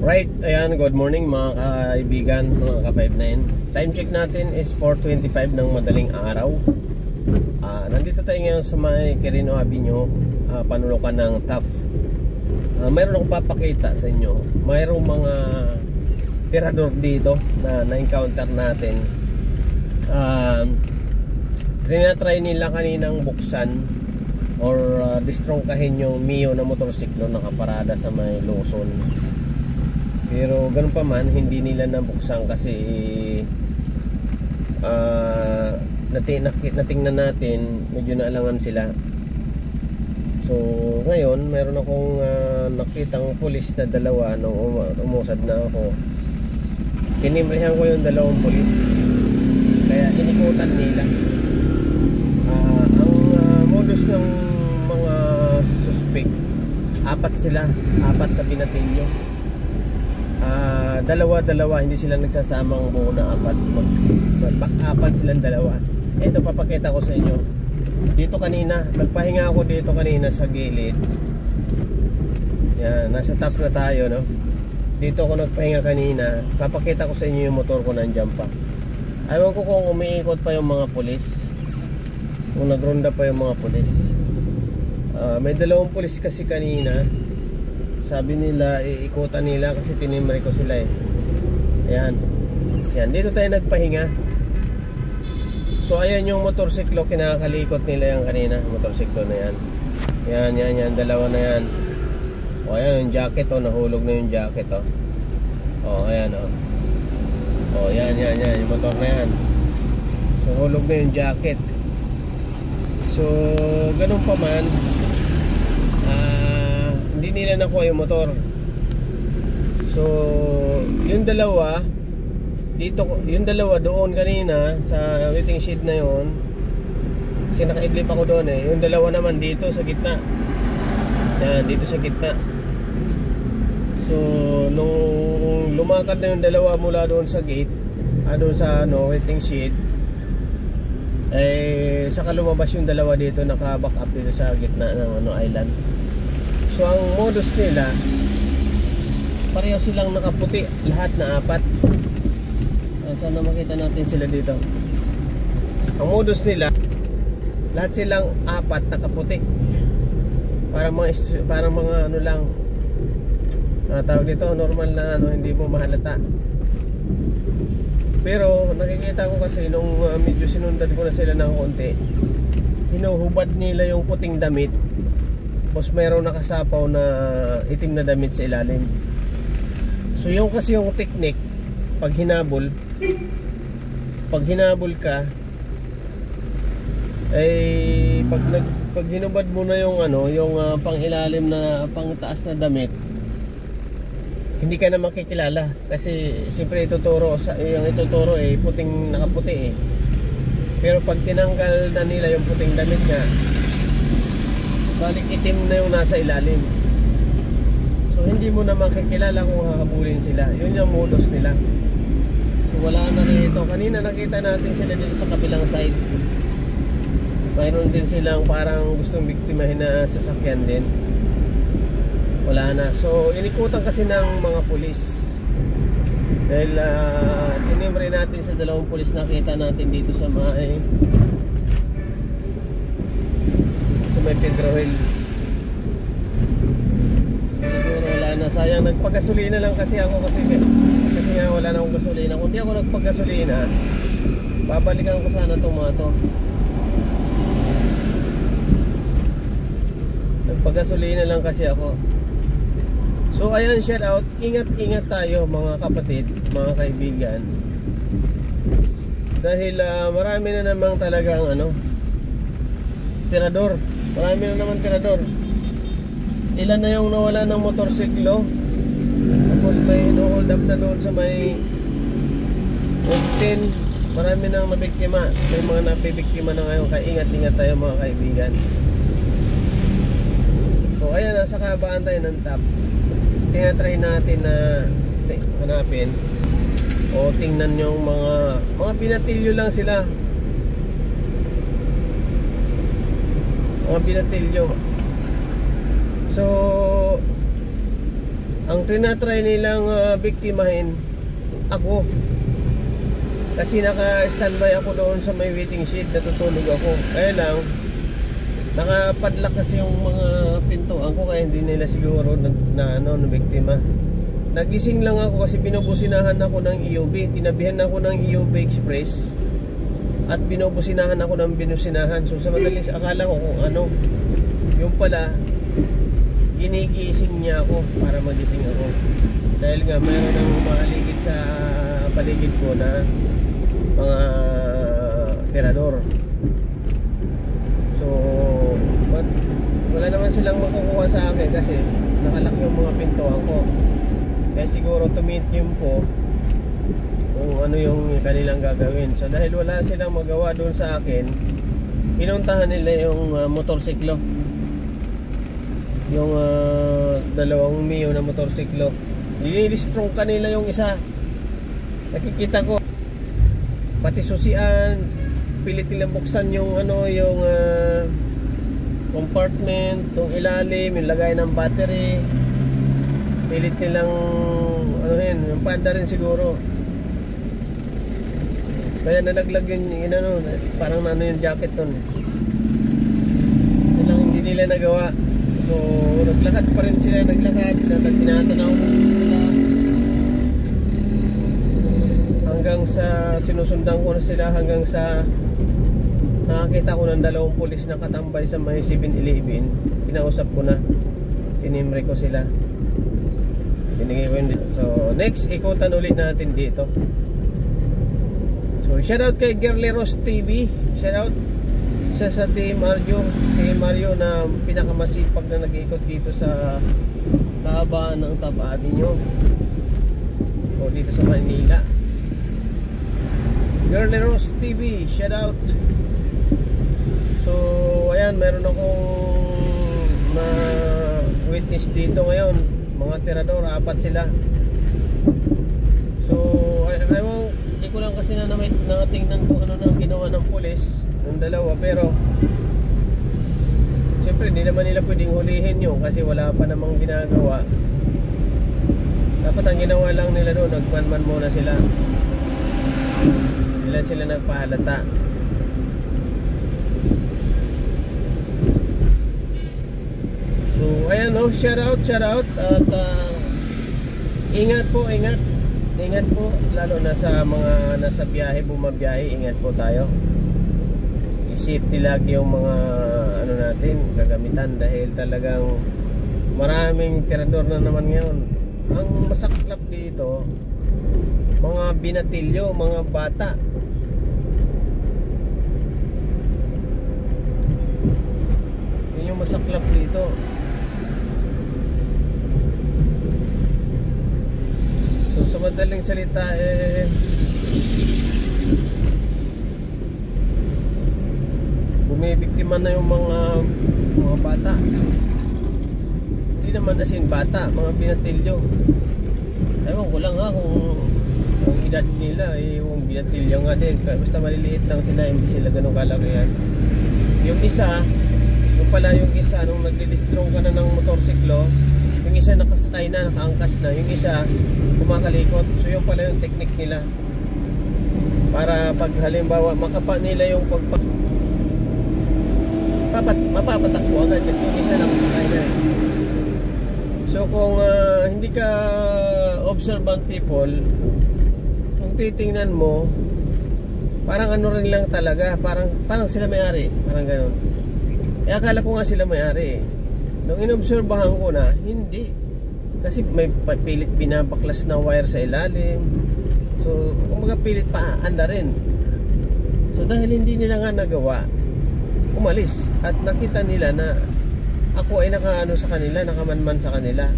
Right, ayan, good morning mga kaibigan, mga ka-59. Time check natin is 4:25 ng madaling araw. Nandito tayo ngayon sa may Quirino Avenue, panulukan ng TAF. Mayroon akong papakita sa inyo. Mayroong mga tirador dito na na-encounter natin. Trinatry nila kaninang buksan or distrongkahin yung Mio na motorsiklo nakaparada sa may Luzon. Pero ganun pa man, hindi nila nabuksan kasi natingnan natin, medyo naalangan sila. So ngayon, meron akong nakitang pulis na dalawa nung umusad na ako. Kinimrihan ko yung dalawang pulis, kaya inikutan nila. Ang modus ng mga suspect, apat na binatilyo. Dalawa, hindi sila nagsasamang buo na apat. Mag-apat silang dalawa. Ito papakita ko sa inyo. Dito kanina, nagpahinga ako dito kanina sa gilid. Yan, nasa top na tayo, no? Dito ako nagpahinga kanina. Papakita ko sa inyo yung motor ko nandiyan pa. Ayaw ko kung umiikot pa yung mga pulis, kung nagronda pa yung mga pulis. May dalawang pulis kasi kanina. Sabi nila, iikutan nila kasi tinimre ko sila eh. Ayan. Yan, dito tayo nagpahinga. So ayan yung motorsiklo, kinakalikot nila yan kanina. Motorsiklo na yan. Yan, dalawa na yan. O ayan yung jacket, nahulog na yung jacket. O ayan o yan, yung motor na yan. So hulog na yung jacket. So ganun pa man, hindi nila nakuha yung motor. So yung dalawa dito, yung dalawa doon kanina sa waiting shed na yon, kasi nakaidlip ako doon eh. Yung dalawa naman dito sa gitna. Yan, dito sa gitna. So nung lumakad na yung dalawa mula doon sa gate, doon sa waiting shed, eh saka lumabas yung dalawa dito, naka-back up dito sa gitna ng island. So ang modus nila, pareho silang nakaputi, lahat na apat. Sana makita natin sila dito. Ang modus nila, lahat silang apat nakaputi. Para mga ano lang, tawag dito, normal na hindi mo mahalata. Pero nakikita ko kasi nung medyo sinundan ko na sila ng konti, hinuhubad nila yung puting damit. Tapos mayroong nakasapaw na itim na damit sa ilalim. So yung kasi yung technique, pag hinabol ka, ay pag hinubad mo na yung yung pang ilalim na pang taas na damit, hindi ka na makikilala kasi siyempre ituturo puting nakaputi eh. Pero pag tinanggal na nila yung puting damit nga, balik itim na yung nasa ilalim. So hindi mo na makikilala kung hahabulin sila. Yun yung modus nila. So wala na rito. Kanina nakita natin sila dito sa kabilang side. Mayroon din silang parang gustong biktimahin na sasakyan din. Wala na. So inikutan kasi ng mga pulis. Dahil tinimre natin sa dalawang pulis, nakita natin dito sa may Pedro Hill. Siguro wala na. Sayang, nagpagasolina lang kasi ako kasi nga wala na akong gasolina. Kung di ako nagpagasolina, babalikan ko sana itong mga to. Nagpagasolina lang kasi ako. So ayan, shout out. Ingat tayo mga kapatid, mga kaibigan. Dahil marami na namang talagang tirador. Marami na naman tirador. Ilan na yung nawala ng motorsiklo. Tapos may hold up na doon sa may 10. Marami nang nabiktima. May mga nabibiktima na ngayon. Kaya ingat tayo mga kaibigan. So ayan, nasa kabaan tayo ng top. Tinatry natin na hanapin o tingnan yung mga pinatilyo lang sila. Mga binatilyo. So Ang tinatry nilang biktimahin ako. Kasi naka-standby ako doon sa may waiting shed, natutulog ako. Kaya lang, nakapadlock kasi yung mga pintuan ko, kaya hindi nila siguro na biktima. Nagising lang ako kasi binubusinahan ako ng EOB. Tinabihan ako ng EOB Express at binubusinahan ako ng binusinahan. So sa madaling akala ko kung ano, yung pala ginigising niya ako para magising ako. Dahil nga mayroon ng umaligid sa paligid ko na mga tirador. So wala naman silang makukuha sa akin kasi nakalak yung mga pintuan ko. Kaya siguro tumitim po kung ano yung kanilang gagawin. So dahil wala silang magawa doon sa akin, pinuntahan nila yung motorsiklo, yung dalawang Mio na motorsiklo. Nilistrong kanila yung isa. Nakikita ko pati susian, pilit nila buksan yung yung compartment, yung ilalim, yung lagay ng battery. Pilit nilang yung panda rin siguro. Kaya nalaglag yung parang yung jacket nun. Yun lang hindi nila nagawa. So naglakad pa rin sila, tinatanaw ko sila hanggang sa sinusundan ko na sila, hanggang sa nakakita ko ng dalawang pulis na katambay sa may 7-Eleven. Kinausap ko na, tinimre ko sila, binigay ko yun. So next, ikutan ulit natin dito. So shoutout kay Girly Rose TV, shoutout sa Team Mario na pinakamasipag na nag-iikot dito sa kahabaan ng Tabadi nyo o dito sa Manila. Girly Rose TV, shoutout. So ayan, meron akong na witness dito ngayon, mga tirador, 4 sila. So hindi ko lang kasi natingnan kung ano nang ginawa ng pulis ng dalawa, pero siyempre hindi naman nila pwedeng hulihin yun kasi wala pa namang ginagawa. Dapat ang ginawa lang nila doon, nagmanman muna sila, nila sila nagpahalata. So ayan, shout out at ingat po lalo na sa mga nasa biyahe, bumabiyahe, ingat po tayo. I-safety lagi yung mga natin gagamitan dahil talagang maraming tirador na naman ngayon. Ang masaklap dito, mga binatilyo, mga bata. Yun yung masaklap dito. So sa madaling salita bumibiktima na yung mga bata. Hindi naman asin bata, mga binatilyo. Ewan ko lang kung ang edad nila yung binatilyo nga din. Basta maliliit lang sila, hindi sila ganun kalakihan. Yung isa nung nagdidistrong ka na ng motorsiklo, yung isa nakasakay na, nakaangkas na, yung isa kumakalikot. So yung pala yung technique nila para pag halimbawa makapa nila yung mapapatakbo agad kasi yung isa nakasakay na. So kung hindi ka observant people, kung titingnan mo, parang rin lang talaga, parang sila may-ari, parang gano'n. Akala ko nga sila may-ari. Nung inobserbahan ko na, hindi. Kasi may pilit binabaklas na wire sa ilalim. So kumbaga pilit pa anda rin. So dahil hindi nila nga nagawa, umalis at nakita nila na ako ay sa kanila, nakamanman sa kanila.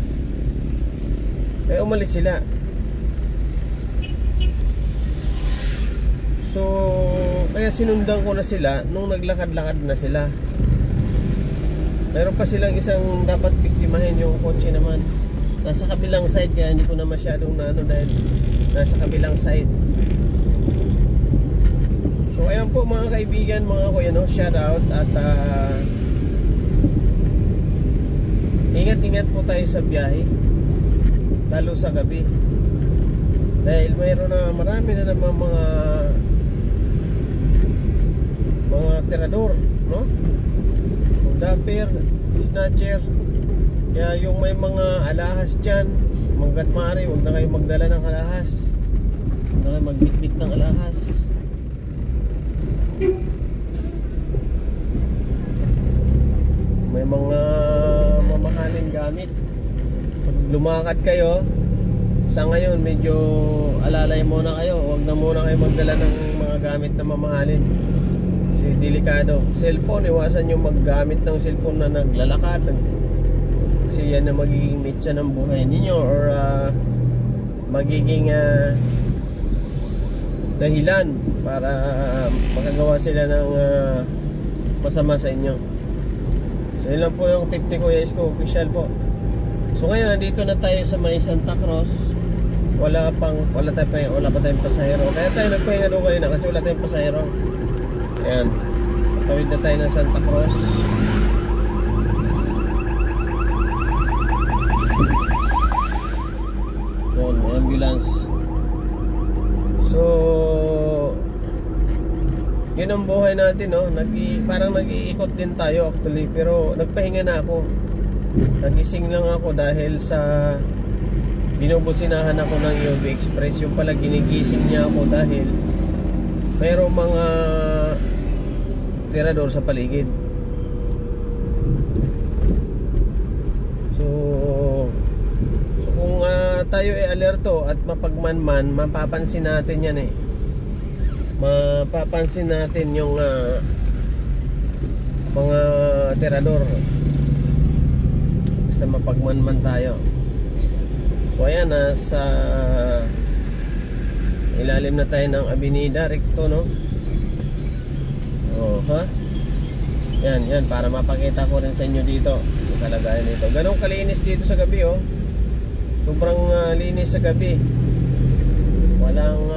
Kaya umalis sila. So kaya sinundan ko na sila nung naglakad-lakad na sila. Meron pa silang isang dapat biktimahin, yung kotse naman nasa kabilang side, kaya hindi ko na masyadong dahil nasa kabilang side. So ayan po mga kaibigan, mga kuya, shout out at ingat-ingat po tayo sa biyahe. lalo sa gabi. Dahil mayroon na marami na naman mga tirador, no? Dapper, snatcher. Kaya yung may mga alahas dyan, manggat maaari, huwag na kayo magdala ng alahas. Huwag na kayo magbitbit ng alahas. May mga mamahaling gamit. Pag lumakad kayo, sa ngayon medyo alalay muna kayo. Huwag na muna kayo magdala ng mga gamit na mamahalin. Kasi delikado. Cellphone, iwasan nyo maggamit ng cellphone na naglalakad. Kasi yan na magiging mitsa ng buhay ninyo, or magiging dahilan para makagawa sila ng masama sa inyo. So yun lang po yung tip ni Kuya Isko Official po. So ngayon nandito na tayo sa may Santa Cruz. Wala pa tayong pasahero. Kaya tayo nagpahinga doon kanina kasi wala tayong pasahero. Ayan, tawid na tayo ng Santa Cruz. Yun, may ambulance. So yun ang buhay natin, no? Parang nag-iikot din tayo actually. Pero nagpahinga na ako. Nagising lang ako dahil sa binubusinahan ako ng UV Express. Yung pala ginigising niya ako dahil mayroong mga tirador sa paligid. So kung tayo ay alerto at mapagmanman, mapapansin natin yan eh. Mapapansin natin yung mga tirador. Basta mapagmanman tayo. So ayan, sa ilalim na tayo ng Avenida Recto, no? Oh, ha? Yan, para mapakita ko rin sa inyo dito yung kalagayan dito. Ganun kalinis dito sa gabi, oh. Sobrang linis sa gabi. Walang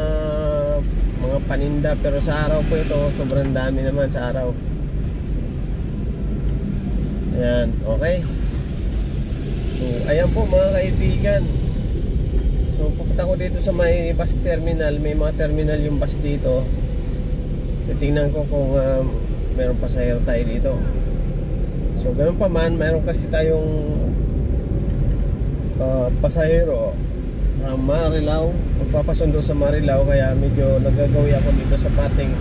mga paninda, pero sa araw po ito sobrang dami naman sa araw. Ayan, okay. So ayan po mga kaibigan. So pupunta ko dito sa may bus terminal. May mga terminal yung bus dito. Titingnan ko kung meron pasahero tayo dito. So ganun pa man, meron kasi tayong pasahero Marilao, magpapasundo sa Marilao. Kaya medyo nagagawi ako dito sa pating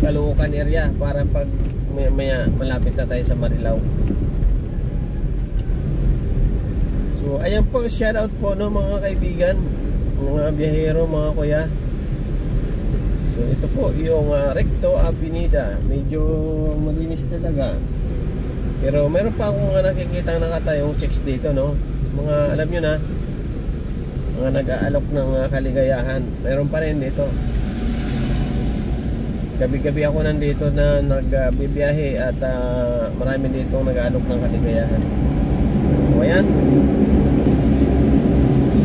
Caloocan area para pag maya malapit na tayo sa Marilao. So ayan po, shout out po, no, mga kaibigan, mga biyahero, mga kuya. So ito po yung Recto Avenida. Medyo malinis talaga. Pero meron pa akong nakikita nakatayong chicks dito, no. Mga alam nyo na, mga nag-aalok ng kaligayahan. Meron pa rin dito. Gabi-gabi ako nandito na nagbibiyahe at marami dito nag-aalok ng kaligayahan. So ayan.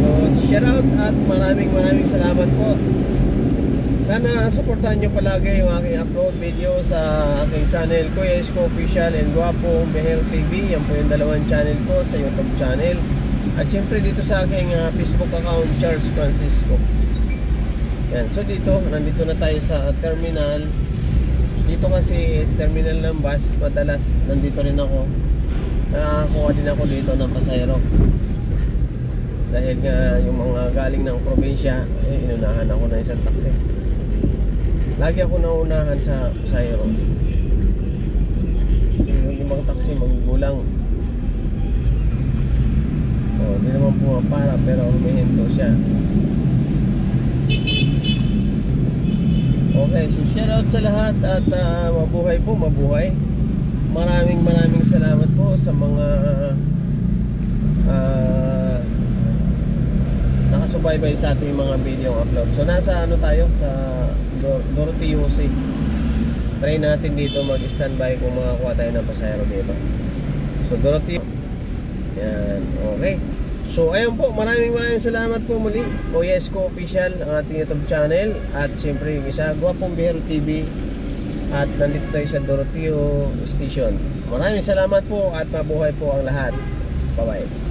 So shout out at maraming salamat po. Sana suportahan nyo palagi yung aking upload video sa aking channel, Kuya Isko Official and Guwapo Biyahero TV. Yan po yung dalawang channel ko sa YouTube channel. At syempre dito sa aking Facebook account, Charles Francisco. Yan. So nandito na tayo sa terminal. Dito kasi terminal ng bus, madalas nandito rin ako. Nakakuha din ako dito ng pasahero. Dahil nga yung mga galing ng probinsya, inunahan ako ng isang taxi. Lagi ako naunahan sa pasahero. Kasi yung ibang taxi magugulang. Hindi naman pumapara pero humihinto siya. Okay, so shout out sa lahat at mabuhay po, mabuhay. Maraming salamat po sa mga nakasubaybay sa ating mga video upload. So nasa tayo sa Dorothy Jose. Try natin dito mag-standby kung makakuha tayo ng pasahero dito. So Dorothy. Yan, okay. So ayun po, maraming salamat po muli, Kuya Isko Official, ang ating YouTube channel. At siyempre yung isa, Guwapong Biyahero TV. At nandito tayo sa Doroteo Station. Maraming salamat po at mabuhay po ang lahat. Bye bye.